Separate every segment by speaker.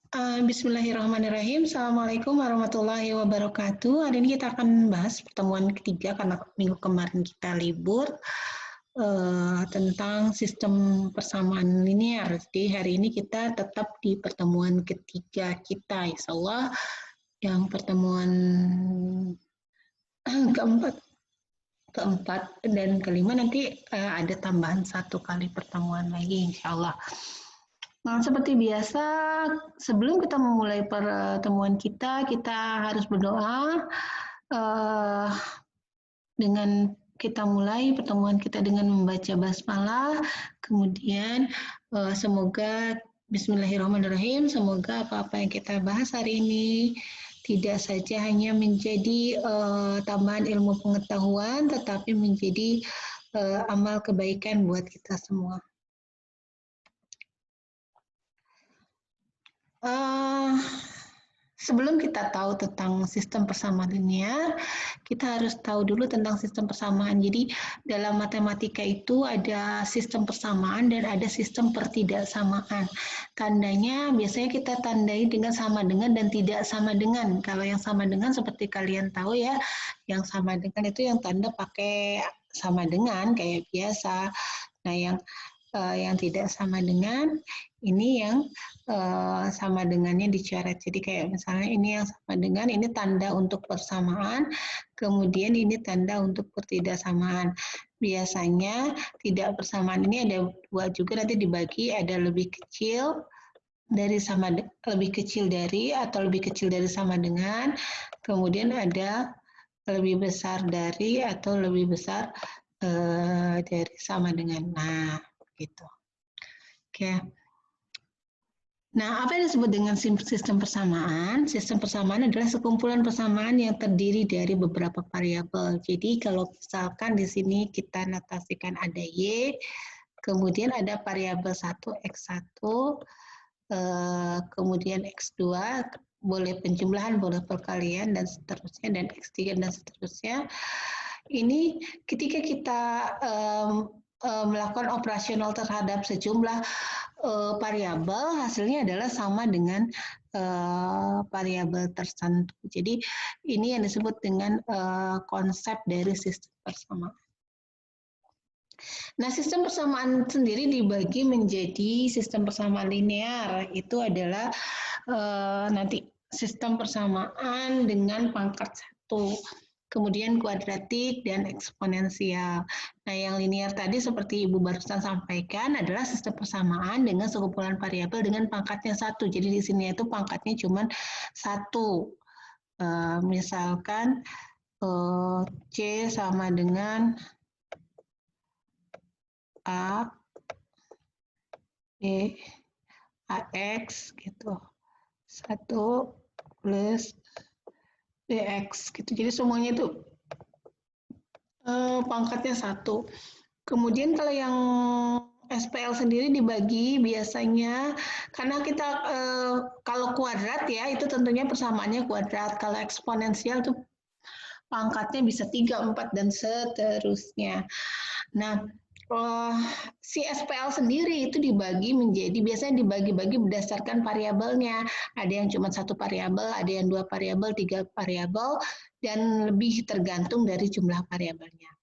Speaker 1: Bismillahirrahmanirrahim. Assalamualaikum warahmatullahi wabarakatuh. Hari ini kita akan bahas pertemuan ketiga karena minggu kemarin kita libur tentang sistem persamaan linear. Jadi hari ini kita tetap di pertemuan ketiga kita, insya Allah yang pertemuan keempat dan kelima nanti ada tambahan satu kali pertemuan lagi, insya Allah. Nah, seperti biasa, sebelum kita memulai pertemuan kita harus berdoa. Dengan kita mulai pertemuan kita dengan membaca basmalah, kemudian semoga Bismillahirrahmanirrahim, semoga apa-apa yang kita bahas hari ini tidak saja hanya menjadi tambahan ilmu pengetahuan, tetapi menjadi amal kebaikan buat kita semua. Sebelum kita tahu tentang sistem persamaan linear, kita harus tahu dulu tentang sistem persamaan. Jadi dalam matematika itu ada sistem persamaan dan ada sistem pertidaksamaan. Tandanya biasanya kita tandai dengan sama dengan dan tidak sama dengan. Kalau yang sama dengan seperti kalian tahu ya, yang sama dengan itu yang tanda pakai sama dengan kayak biasa. Nah, yang tidak sama dengan ini yang sama dengannya dicoret. Jadi kayak misalnya ini yang sama dengan, ini tanda untuk persamaan, kemudian ini tanda untuk pertidaksamaan. Biasanya tidak persamaan ini ada dua juga, nanti dibagi, ada lebih kecil dari sama, lebih kecil dari atau lebih kecil dari sama dengan, kemudian ada lebih besar dari atau lebih besar dari sama dengan. Nah, gitu. Oke. Nah, apa yang disebut dengan sistem persamaan? Sistem persamaan adalah sekumpulan persamaan yang terdiri dari beberapa variabel. Jadi kalau misalkan di sini kita notasikan ada Y, kemudian ada variabel 1, X1, kemudian X2, boleh penjumlahan, boleh perkalian, dan seterusnya, dan X3, dan seterusnya. Ini ketika kita melakukan operasional terhadap sejumlah variabel, hasilnya adalah sama dengan variabel tertentu. Jadi ini yang disebut dengan konsep dari sistem persamaan. Nah, sistem persamaan sendiri dibagi menjadi sistem persamaan linear. Itu adalah nanti sistem persamaan dengan pangkat 1. Kemudian kuadratik dan eksponensial. Nah, yang linear tadi seperti Ibu barusan sampaikan adalah sistem persamaan dengan sekumpulan variabel dengan pangkatnya 1. Jadi di sini itu pangkatnya cuma 1. Misalkan C sama dengan A, B, AX gitu. 1 plus BX gitu. Jadi semuanya itu pangkatnya 1. Kemudian kalau yang SPL sendiri dibagi biasanya karena kita kalau kuadrat ya itu tentunya persamaannya kuadrat. Kalau eksponensial itu pangkatnya bisa 3, 4 dan seterusnya. Nah, si SPL sendiri itu dibagi menjadi, biasanya dibagi-bagi berdasarkan variabelnya. Ada yang cuma 1 variabel, ada yang 2 variabel, 3 variabel, dan lebih tergantung dari jumlah variabelnya.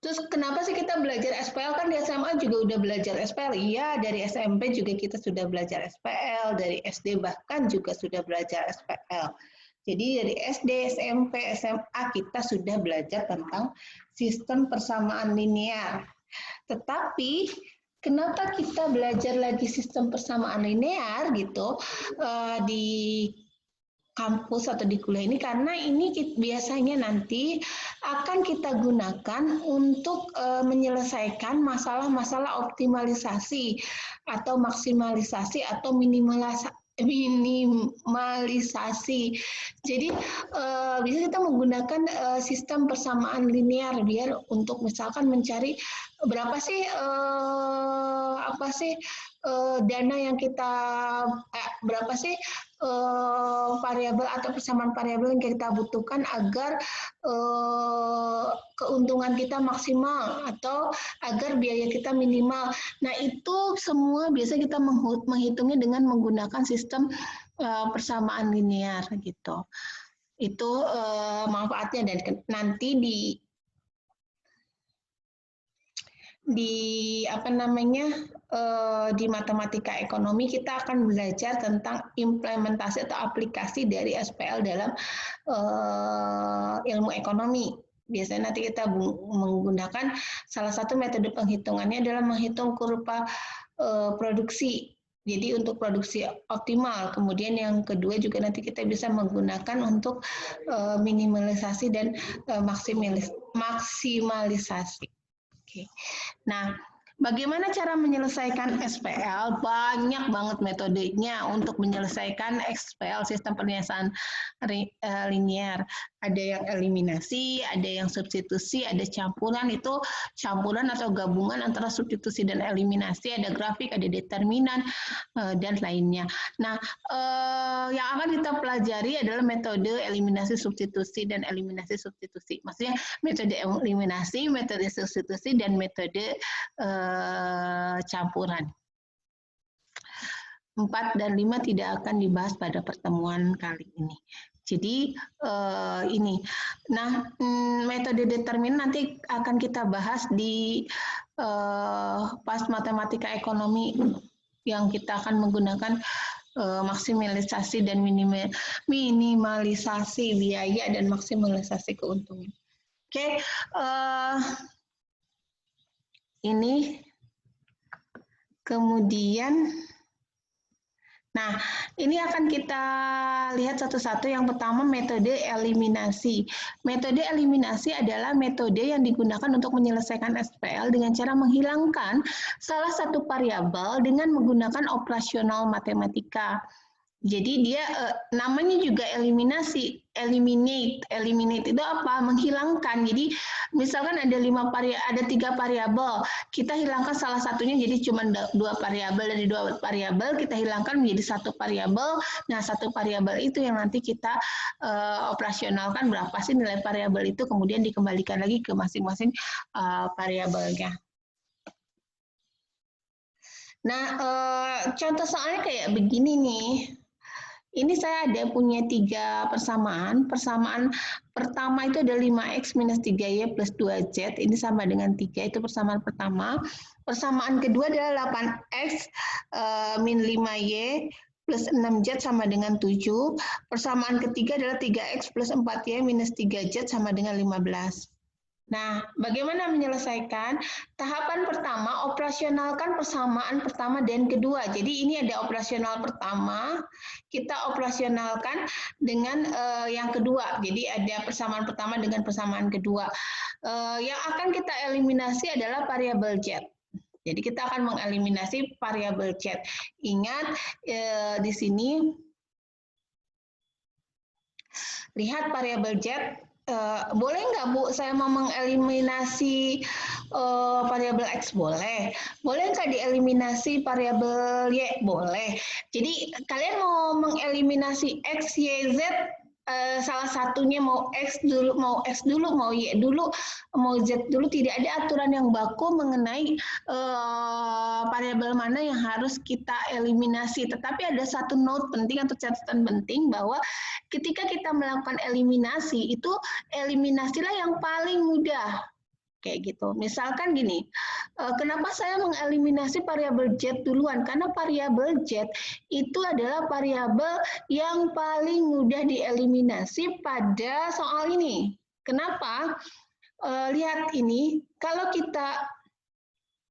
Speaker 1: Terus kenapa sih kita belajar SPL? Kan di SMA juga udah belajar SPL. Iya, dari SMP juga kita sudah belajar SPL, dari SD bahkan juga sudah belajar SPL. Jadi dari SD, SMP, SMA kita sudah belajar tentang sistem persamaan linear. Tetapi kenapa kita belajar lagi sistem persamaan linear gitu di kampus atau di kuliah ini? Karena ini biasanya nanti akan kita gunakan untuk menyelesaikan masalah-masalah optimalisasi atau maksimalisasi atau minimalisasi. Jadi bisa kita menggunakan sistem persamaan linear biar untuk misalkan mencari berapa sih dana yang kita berapa sih variabel atau persamaan variabel yang kita butuhkan agar keuntungan kita maksimal atau agar biaya kita minimal. Nah, itu semua biasa kita menghitungnya dengan menggunakan sistem persamaan linear gitu. Itu manfaatnya, dan nanti di apa namanya di matematika ekonomi kita akan belajar tentang implementasi atau aplikasi dari SPL dalam ilmu ekonomi. Biasanya nanti kita menggunakan salah satu metode penghitungannya adalah menghitung kurva produksi. Jadi untuk produksi optimal. Kemudian yang kedua juga nanti kita bisa menggunakan untuk minimalisasi dan maksimalisasi. Oke. Nah, bagaimana cara menyelesaikan SPL? Banyak banget metodenya untuk menyelesaikan SPL, sistem penyelesaian linear. Ada yang eliminasi, ada yang substitusi, ada campuran, itu campuran atau gabungan antara substitusi dan eliminasi, ada grafik, ada determinan, dan lainnya. Nah, yang akan kita pelajari adalah metode eliminasi substitusi dan eliminasi substitusi. Maksudnya metode eliminasi, metode substitusi, dan metode campuran. 4 dan 5 tidak akan dibahas pada pertemuan kali ini. Jadi ini. Nah, metode determinan nanti akan kita bahas di pas matematika ekonomi yang kita akan menggunakan maksimalisasi dan minimalisasi biaya dan maksimalisasi keuntungan. Oke, ini kemudian, nah ini akan kita lihat satu-satu. Yang pertama metode eliminasi. Metode eliminasi adalah metode yang digunakan untuk menyelesaikan SPL dengan cara menghilangkan salah satu variabel dengan menggunakan operasional matematika. Jadi dia namanya juga eliminasi, eliminate itu apa? Menghilangkan. Jadi misalkan ada 3 variabel, kita hilangkan salah satunya, jadi cuma 2 variabel, dari 2 variabel kita hilangkan menjadi 1 variabel. Nah, 1 variabel itu yang nanti kita operasionalkan, berapa sih nilai variabel itu, kemudian dikembalikan lagi ke masing-masing variabelnya. Nah, contoh soalnya kayak begini nih. Ini saya ada punya 3 persamaan. Persamaan pertama itu ada 5x minus 3y plus 2z. Ini sama dengan 3, itu persamaan pertama. Persamaan kedua adalah 8x min 5y plus 6z sama dengan 7. Persamaan ketiga adalah 3x plus 4y minus 3z sama dengan 15. Nah, bagaimana menyelesaikan? Tahapan pertama, operasionalkan persamaan pertama dan kedua. Jadi ini ada operasional pertama, kita operasionalkan dengan yang kedua. Jadi ada persamaan pertama dengan persamaan kedua. Yang akan kita eliminasi adalah variabel z. Jadi kita akan mengeliminasi variabel z. Ingat di sini, lihat variabel z. Boleh nggak Bu, saya mau mengeliminasi variabel X? Boleh. Boleh nggak dieliminasi variabel Y? Boleh. Jadi kalian mau mengeliminasi X, Y, Z, salah satunya mau X dulu, mau Y dulu, mau Z dulu, tidak ada aturan yang baku mengenai variabel mana yang harus kita eliminasi. Tetapi ada satu note penting atau catatan penting bahwa ketika kita melakukan eliminasi, itu eliminasilah yang paling mudah. Kayak gitu. Misalkan gini, kenapa saya mengeliminasi variabel Z duluan? Karena variabel Z itu adalah variabel yang paling mudah dieliminasi pada soal ini. Kenapa? Lihat ini, kalau kita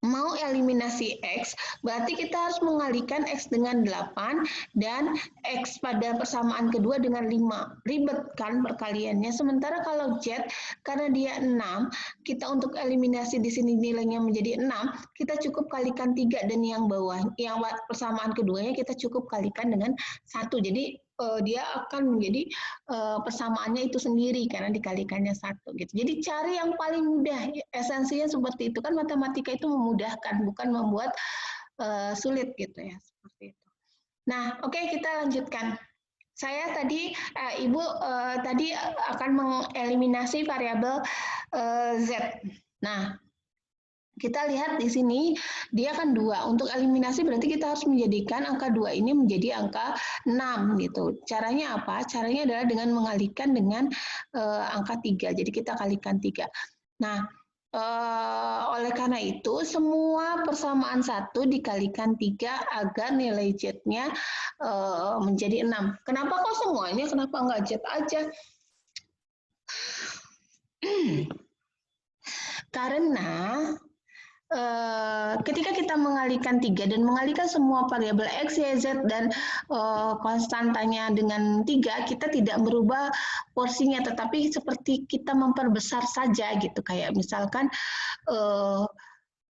Speaker 1: mau eliminasi X, berarti kita harus mengalikan X dengan 8 dan X pada persamaan kedua dengan 5. Ribet kan perkaliannya. Sementara kalau Z, karena dia 6, kita untuk eliminasi di sini nilainya menjadi 6, kita cukup kalikan 3, dan yang bawah, yang persamaan keduanya kita cukup kalikan dengan 1. Jadi dia akan menjadi persamaannya itu sendiri karena dikalikannya 1 gitu. Jadi cari yang paling mudah, esensinya seperti itu kan, matematika itu memudahkan, bukan membuat sulit gitu ya, seperti itu. Nah, oke, kita lanjutkan. Saya tadi, Ibu tadi akan mengeliminasi variabel Z. Nah, kita lihat di sini dia kan 2. Untuk eliminasi berarti kita harus menjadikan angka 2 ini menjadi angka 6 gitu. Caranya apa? Caranya adalah dengan mengalihkan dengan angka 3. Jadi kita kalikan 3. Nah, oleh karena itu semua persamaan 1 dikalikan 3 agar nilai Z-nya menjadi 6. Kenapa kok semuanya? Kenapa enggak Z aja? Karena ketika kita mengalihkan 3 dan mengalihkan semua variabel X, Y, Z dan konstantanya dengan 3, kita tidak merubah porsinya, tetapi seperti kita memperbesar saja gitu. Kayak misalkan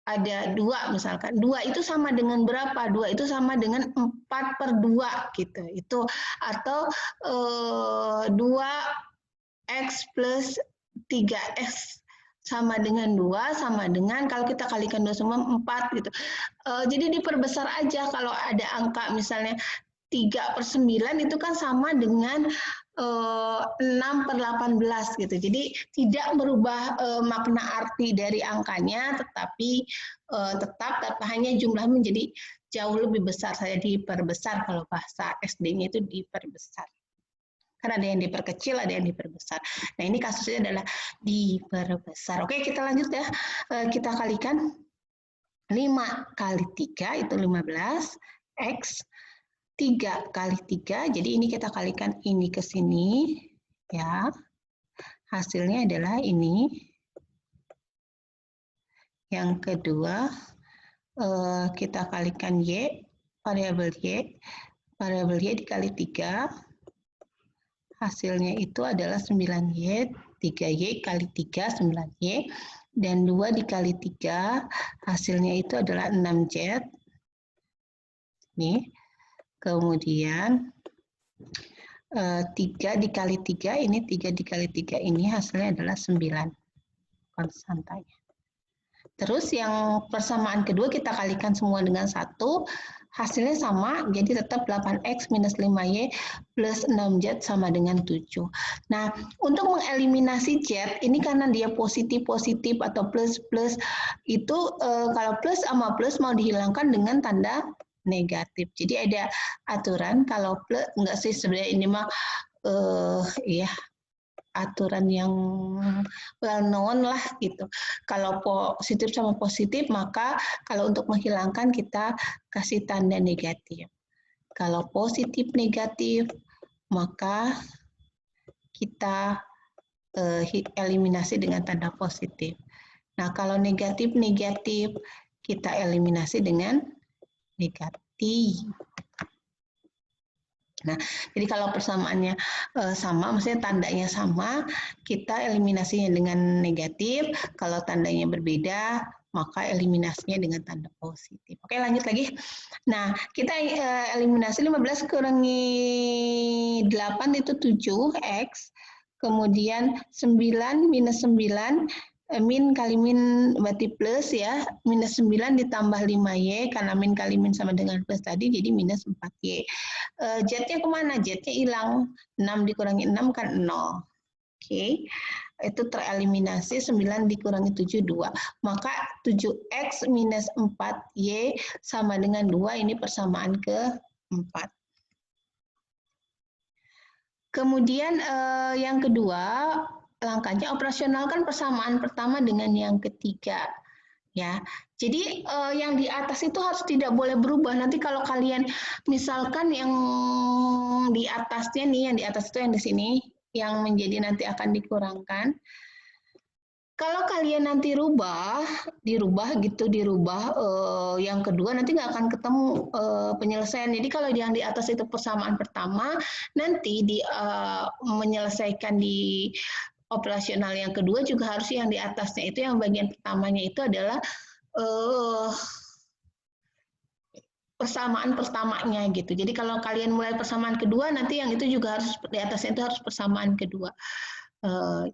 Speaker 1: ada 2 misalkan. 2 itu sama dengan berapa? 2 itu sama dengan 4/2 gitu. Itu atau 2X plus 3X sama dengan 2, sama dengan kalau kita kalikan 2 semua 4 gitu. Jadi diperbesar aja kalau ada angka misalnya 3/9 itu kan sama dengan 6/18 gitu. Jadi tidak merubah makna arti dari angkanya, tetapi tetap hanya jumlah menjadi jauh lebih besar saja, diperbesar kalau bahasa SD-nya itu diperbesar. Karena ada yang diperkecil, ada yang diperbesar. Nah, ini kasusnya adalah diperbesar. Oke, kita lanjut ya. Kita kalikan 5 kali 3 itu 15, X 3 kali 3, jadi ini kita kalikan ini ke sini, ya. Hasilnya adalah ini. Yang kedua, kita kalikan Y, variabel Y dikali 3, hasilnya itu adalah 9Y, 3Y kali 3, 9Y, dan 2 dikali 3, hasilnya itu adalah 6Z. Nih, kemudian 3 dikali 3, ini 3 dikali 3, ini hasilnya adalah 9 konstantanya. Terus yang persamaan kedua kita kalikan semua dengan 1, hasilnya sama, jadi tetap 8X minus 5Y plus 6Z sama dengan 7. Nah, untuk mengeliminasi Z, ini karena dia positif-positif atau plus-plus, itu kalau plus sama plus mau dihilangkan dengan tanda negatif. Jadi ada aturan kalau plus, enggak sih sebenarnya ini mah ya aturan yang well known lah gitu. Kalau positif sama positif, maka kalau untuk menghilangkan kita kasih tanda negatif. Kalau positif negatif, maka kita eliminasi dengan tanda positif. Nah, kalau negatif negatif, kita eliminasi dengan negatif. Nah, jadi kalau persamaannya sama, maksudnya tandanya sama, kita eliminasinya dengan negatif. Kalau tandanya berbeda, maka eliminasinya dengan tanda positif. Oke, lanjut lagi. Nah, kita eliminasi 15 kurangi 8 itu 7X. Kemudian 9 minus 9, min kali min berarti plus ya, minus 9 ditambah 5Y, karena min kali min sama dengan plus tadi, jadi minus 4Y. Z-nya kemana? Z-nya hilang, 6 dikurangi 6 kan 0. Oke, itu tereliminasi, 9 dikurangi 7, 2. Maka 7X minus 4Y sama dengan 2, ini persamaan ke-4. Kemudian yang kedua, langkahnya operasionalkan persamaan pertama dengan yang ketiga. Ya, jadi yang di atas itu harus tidak boleh berubah. Nanti kalau kalian misalkan yang di atasnya nih, yang di atas itu yang di sini, yang menjadi nanti akan dikurangkan. Kalau kalian nanti dirubah yang kedua nanti nggak akan ketemu penyelesaian. Jadi kalau yang di atas itu persamaan pertama, nanti menyelesaikan di operasional yang kedua juga harus yang di atasnya itu, yang bagian pertamanya itu adalah persamaan pertamanya gitu. Jadi kalau kalian mulai persamaan kedua, nanti yang itu juga harus di atasnya itu harus persamaan kedua.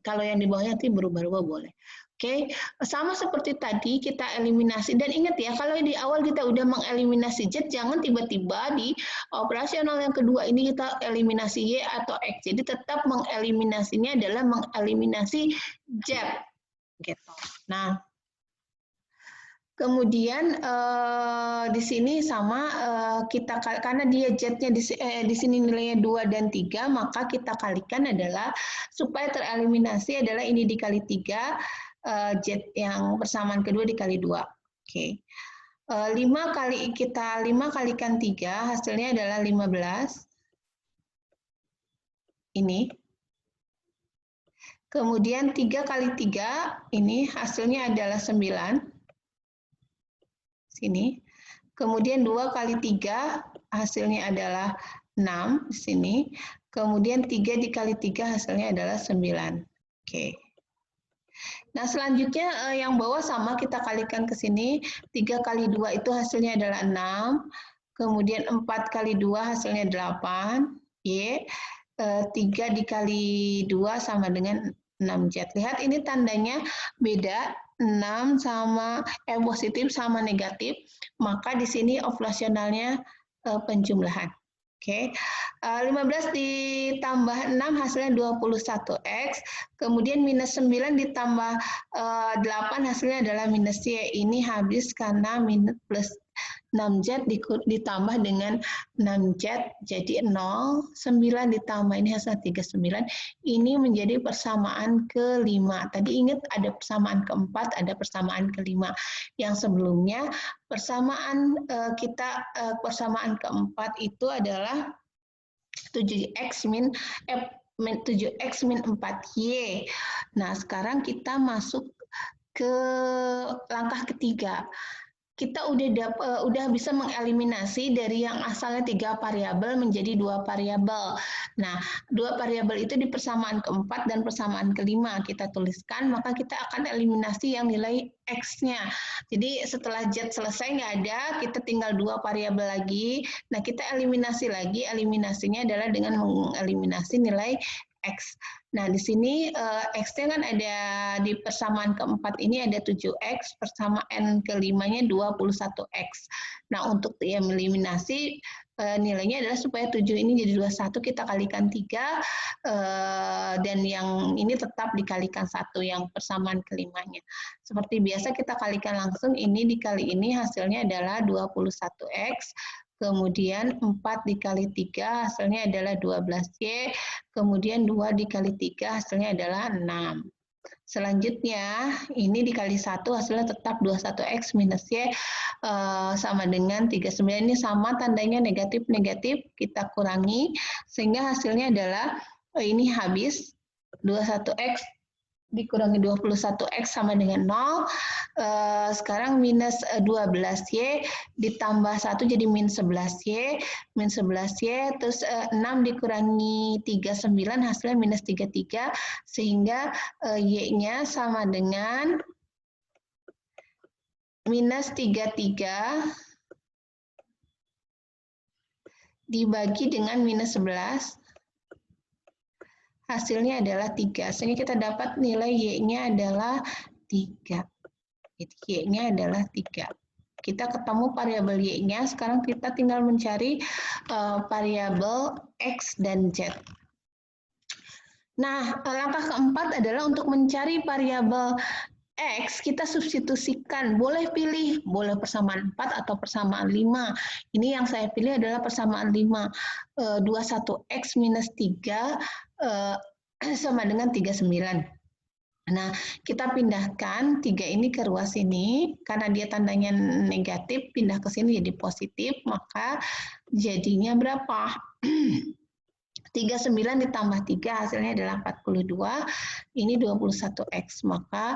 Speaker 1: Kalau yang di bawahnya nanti berubah-ubah boleh. Oke, sama seperti tadi kita eliminasi, dan ingat ya, kalau di awal kita udah mengeliminasi Z, jangan tiba-tiba di operasional yang kedua ini kita eliminasi Y atau X. Jadi tetap mengeliminasinya adalah mengeliminasi Z. Gitu. Nah, kemudian di sini sama kita, karena dia Z-nya di sini nilainya 2 dan 3, maka kita kalikan adalah supaya tereliminasi adalah ini dikali 3, Z yang persamaan kedua dikali 2. Oke. 5 kalikan 3 hasilnya adalah 15. Ini. Kemudian 3 kali 3 ini hasilnya adalah 9. Sini. Kemudian 2 kali 3 hasilnya adalah 6 di sini. Kemudian 3 dikali 3 hasilnya adalah 9. Oke. Nah, selanjutnya yang bawah sama kita kalikan ke sini. 3 kali 2 itu hasilnya adalah 6. Kemudian 4 kali 2 hasilnya 8. Y. 3 dikali 2 sama dengan 6Z. Lihat ini tandanya beda, 6 sama positif sama negatif, maka di sini operasionalnya penjumlahan. Oke, 15 ditambah 6 hasilnya 21X, kemudian minus 9 ditambah 8 hasilnya adalah minus Y. Ini habis karena minus plus 6Z ditambah dengan 6Z jadi 0, 9 ditambah ini hasilnya 39, ini menjadi persamaan kelima. Tadi ingat ada persamaan keempat, ada persamaan kelima. Yang sebelumnya persamaan persamaan keempat itu adalah 7X min 4Y. Nah, sekarang kita masuk ke langkah ketiga. Kita udah bisa mengeliminasi dari yang asalnya 3 variabel menjadi 2 variabel. Nah, 2 variabel itu di persamaan keempat dan persamaan kelima kita tuliskan, maka kita akan eliminasi yang nilai X-nya. Jadi setelah Z selesai nggak ada, kita tinggal 2 variabel lagi. Nah, kita eliminasi lagi, eliminasinya adalah dengan mengeliminasi nilai X. Nah, di sini X-nya kan ada di persamaan keempat ini ada 7X, persamaan kelimanya 21X. Nah, untuk eliminasi nilainya adalah supaya 7 ini jadi 21, kita kalikan 3, dan yang ini tetap dikalikan 1, yang persamaan kelimanya. Seperti biasa kita kalikan langsung, ini dikali ini hasilnya adalah 21X, kemudian 4 dikali 3 hasilnya adalah 12Y, kemudian 2 dikali 3 hasilnya adalah 6. Selanjutnya, ini dikali 1 hasilnya tetap 21X minus Y sama dengan 39. Ini sama tandanya negatif-negatif, kita kurangi, sehingga hasilnya adalah ini habis 21X dikurangi 21X sama dengan 0. Sekarang minus 12Y ditambah 1 jadi min 11Y. Min 11Y, terus 6 dikurangi 39 hasilnya minus 33. Sehingga Y-nya sama dengan minus 33 dibagi dengan minus 11. Hasilnya adalah 3, sehingga kita dapat nilai Y-nya adalah 3. Y-nya adalah 3. Kita ketemu variabel Y-nya, sekarang kita tinggal mencari variabel X dan Z. Nah, langkah keempat adalah untuk mencari variabel X, kita substitusikan, boleh pilih, boleh persamaan 4 atau persamaan 5. Ini yang saya pilih adalah persamaan 5. 21X minus 3 sama dengan 39. Nah, kita pindahkan 3 ini ke ruas ini, karena dia tandanya negatif, pindah ke sini jadi positif, maka jadinya berapa? 39 ditambah 3 hasilnya adalah 42, ini 21X, maka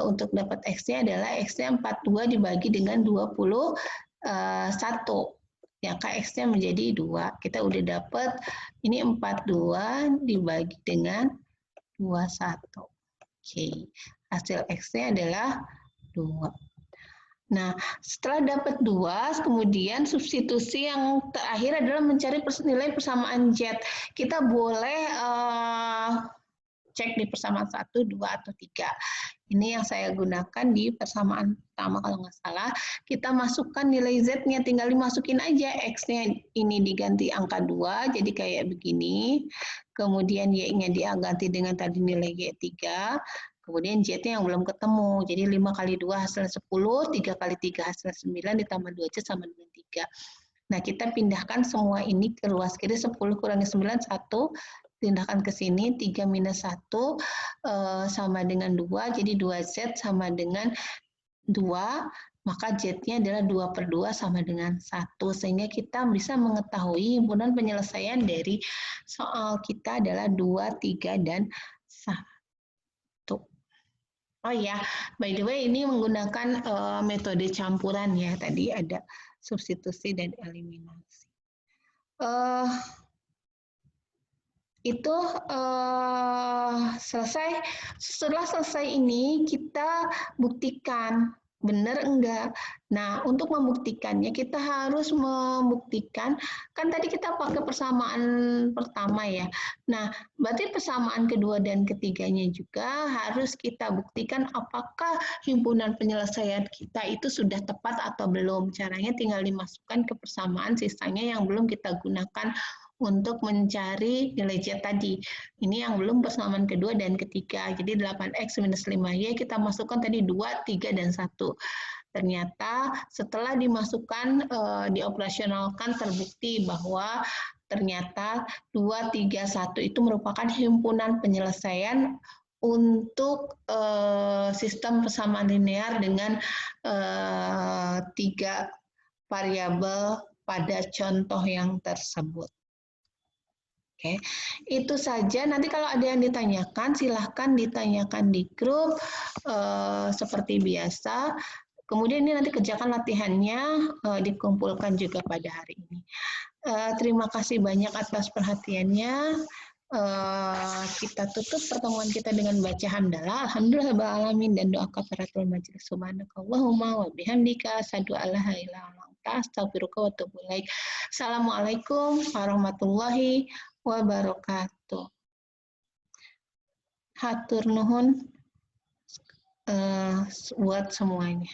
Speaker 1: untuk dapat X-nya adalah X-nya 42 dibagi dengan 21. Ya, X-nya menjadi 2. Kita udah dapat ini 42 dibagi dengan 21. Oke, hasil X-nya adalah 2. Nah, setelah dapat 2, kemudian substitusi yang terakhir adalah mencari nilai persamaan Z. Kita boleh cek di persamaan 1, 2, atau 3. Ini yang saya gunakan di persamaan pertama kalau nggak salah. Kita masukkan nilai Z-nya, tinggal dimasukin aja. X-nya ini diganti angka 2, jadi kayak begini. Kemudian Y-nya diganti dengan tadi nilai Y3. Kemudian Z-nya yang belum ketemu. Jadi 5 kali 2 hasilnya 10, 3 kali 3 hasilnya 9, ditambah 2Z sama dengan 3. Nah, kita pindahkan semua ini ke ruas kiri, 10 kurangi 9, 1. Pindahkan ke sini, 3 minus 1 sama dengan 2, jadi 2Z sama dengan 2, maka Z-nya adalah 2/2 sama dengan 1, sehingga kita bisa mengetahui himpunan penyelesaian dari soal kita adalah 2, 3, dan 1. Oh ya, by the way ini menggunakan metode campuran ya, tadi ada substitusi dan eliminasi. Itu selesai. Setelah selesai ini kita buktikan benar enggak. Nah, untuk membuktikannya kita harus membuktikan, kan tadi kita pakai persamaan pertama ya. Nah, berarti persamaan kedua dan ketiganya juga harus kita buktikan apakah himpunan penyelesaian kita itu sudah tepat atau belum. Caranya tinggal dimasukkan ke persamaan sisanya yang belum kita gunakan untuk mencari nilai Z tadi. Ini yang belum persamaan kedua dan ketiga. Jadi 8X minus 5Y kita masukkan tadi 2, 3, dan 1. Ternyata setelah dimasukkan, dioperasionalkan, terbukti bahwa ternyata 2, 3, 1 itu merupakan himpunan penyelesaian untuk sistem persamaan linear dengan 3 variabel pada contoh yang tersebut. Oke, itu saja. Nanti kalau ada yang ditanyakan, silahkan ditanyakan di grup seperti biasa. Kemudian ini nanti kerjakan latihannya, dikumpulkan juga pada hari ini. Terima kasih banyak atas perhatiannya. Kita tutup pertemuan kita dengan baca hamdalah. Alhamdulillahirobbilalamin, dan doa kafaratul majelis. Subhanakallahumma wa bihamdika asyhadu an la ilaha illa anta astaghfiruka wa atubu ilaik. Assalamualaikum warahmatullahi wabarakatuh. Hatur nuhun buat semuanya.